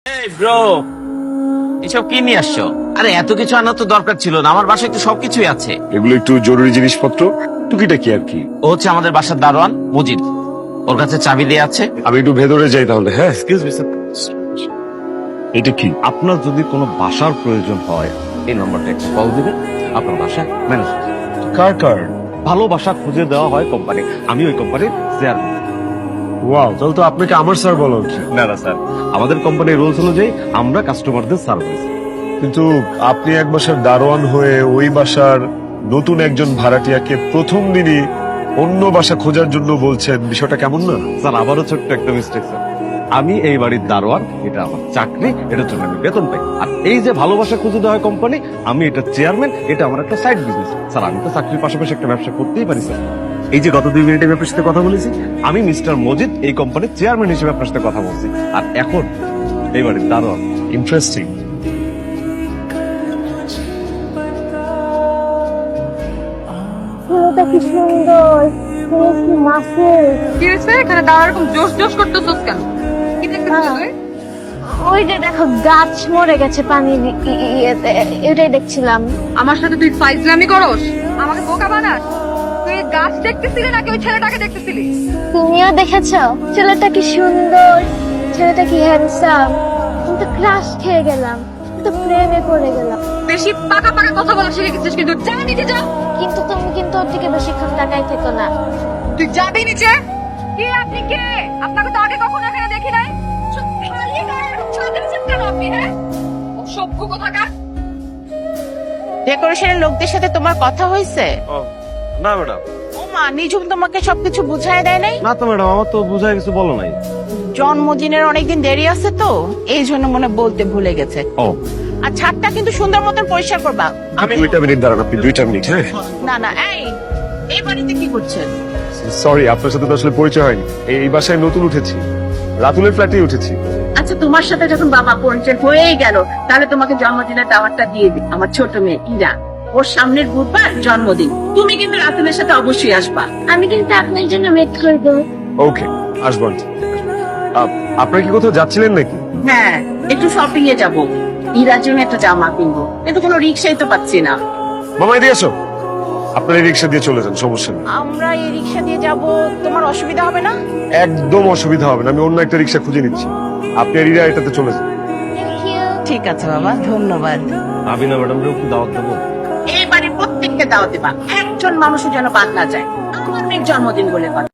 এই ব্রো, এসব কি নিয়ে আসছো? আরে এত কিছু আনার তো দরকার ছিল না, আমার বাসায় তো সবকিছুই আছে। এগুলো একটু জরুরি জিনিসপত্র, টুকিটাকি আর কি। ও হচ্ছে আমাদের বাসার দারোয়ান মজিদ, ওর কাছে চাবি দিয়ে আছে। আমি একটু ভেতরে যাই তাহলে। হ্যাঁ, এক্সকিউজ মি স্যার, এটা কি? আপনার যদি কোনো বাসার প্রয়োজন হয় এই নম্বরটা একটু কল দিবেন, আপনার বাসা ম্যানেজ। কার কার? ভালো বাসা খুঁজে দেওয়া হয় কোম্পানি, আমি ওই কোম্পানির চেয়ারম্যান। ওয়াও, তাহলে তো আপনাকে আমার স্যার বলা উচিত। না না স্যার, আমাদের কোম্পানির রুলস অনুযায়ী আমরা কাস্টমারদের সার্ভিস। কিন্তু আপনি এক বাসার দারোয়ান হয়ে ওই বাসার নতুন একজন ভাড়াটিয়াকে প্রথম দিনই অন্য বাসা খোঁজার জন্য বলছেন, বিষয়টা কেমন না? স্যার আবারও ছোট্ট একটা মিস্টেক স্যার, আমি এই বাড়ির দারোয়ান, এটা আমার চাকরি, এটার জন্য আমি বেতন পাই। আর এই যে ভালোবাসা খুঁজে দেওয়া হয় কোম্পানি, আমি এটা চেয়ারম্যান, এটা আমার একটা সাইড বিজনেস। স্যার আমি তো চাকরির পাশাপাশি একটা ব্যবসা করতেই পারি স্যার। এই যে গত 2 মিনিটে আপনার সাথে কথা বলেছি, আমি মিস্টার মজিদ এই কোম্পানির চেয়ারম্যান হিসেবে আপনার সাথে কথা বলছি, আর এখন এই বাড়ির দারোয়ান। ইন্টারেস্টিং। ফুলটা কি সুন্দর, ফুল কি মাসুল। কি হয়েছে? এখানে দাঁড়া এরকম জোশ জোশ করতেছস কেন? কি দেখতেছিস তুই? ওই যে দেখো গাছ মরে গেছে পানির ইয়েতে, এটাই দেখছিলাম। আমার সাথে তুই ফাইজলামি করস? আমাকে বোকা বানাস? তুই এই গাছ দেখতেছিলি নাকি ওই ছেলেটাকে দেখতেছিলি? তুমিও দেখেছো ছেলেটা কি সুন্দর, ছেলেটা কি হ্যান্ডসাম। আমি তো ক্রাশ খেয়ে গেলাম, আমি তো প্রেমে পড়ে গেলাম। বেশি পাকা পাকা কথা বলা শিখে গেছিস, কিন্তু যা নিচে যা। কিন্তু তুমি কিন্তু ওর দিকে বেশিক্ষণ তাকাই থেকো না। তুই যাবি নিচে। কি আপনি কে? আপনাকে তো আগে কখনো এখানে দেখি নাই। খালি গায়ে এরকম ছাদে আছেন কেন আপনি, হ্যাঁ? অসভ্য কোথাকার। ডেকোরেশনের লোকদের সাথে তোমার কথা হয়েছে? না ম্যাডাম। ও মা, নিজুম তোমাকে সবকিছু বুঝায় দেয় নাই? না তো ম্যাডাম, আমার তো বুঝায় কিছু বলো নাই। জন্মদিনের অনেকদিন দেরি আছে তো, এই জন্য মনে হয় বলতে ভুলে গেছে। ও আর ছাদটা কিন্তু সুন্দর মতন পরিষ্কার করবা। আমি 2 মিনিট দাঁড়ান, আপনি 2 মিনিট। হ্যাঁ, না না, এই বাড়িতে কি করছেন? সরি, আপনার সাথে তো আসলে পরিচয় হয়নি। এই বাসায় নতুন উঠেছি, রাতুলের ফ্ল্যাটে উঠেছি। আচ্ছা, তোমার সাথে যখন বাবা পরিচয় হয়েই গেল, তাহলে তোমাকে জন্মদিনের দাওয়াতটা দিয়ে দিই। আমার ছোট মেয়ে ইরা, ওর সামনের বুধবার জন্মদিন, তুমি কিন্তু রাতুলের সাথে অবশ্যই আসবা। আমি কিন্তু আপনার জন্য ওয়েট করবো। ওকে, আসবো আন্টি। আপনারা কি কোথাও যাচ্ছিলেন নাকি? হ্যাঁ, একটু শপিং এ যাবো, ইরার জন্য একটা জামা কিনবো, কিন্তু কোনো রিক্সাই তো পাচ্ছি না। মামা এদিকে আসো। আপনার এই রিক্সা দিয়ে চলে যান, সমস্যা নেই। আমরা এই রিক্সা দিয়ে যাব, তোমার অসুবিধা হবে না? একদম অসুবিধা হবে না, আমি অন্য একটা রিক্সা খুঁজে নিচ্ছি। আপনি আর ইরা এটাতে চলে যান। Thank you. ঠিক আছে বাবা, ধন্যবাদ। আমি না ম্যাডাম একটু দাওয়াত দেবো। এই বাড়ির প্রত্যেককে দাওয়াত দেবা, একজন মানুষের যেন বাদ না যায়। আমার মেয়ের জন্মদিন বলে কথা।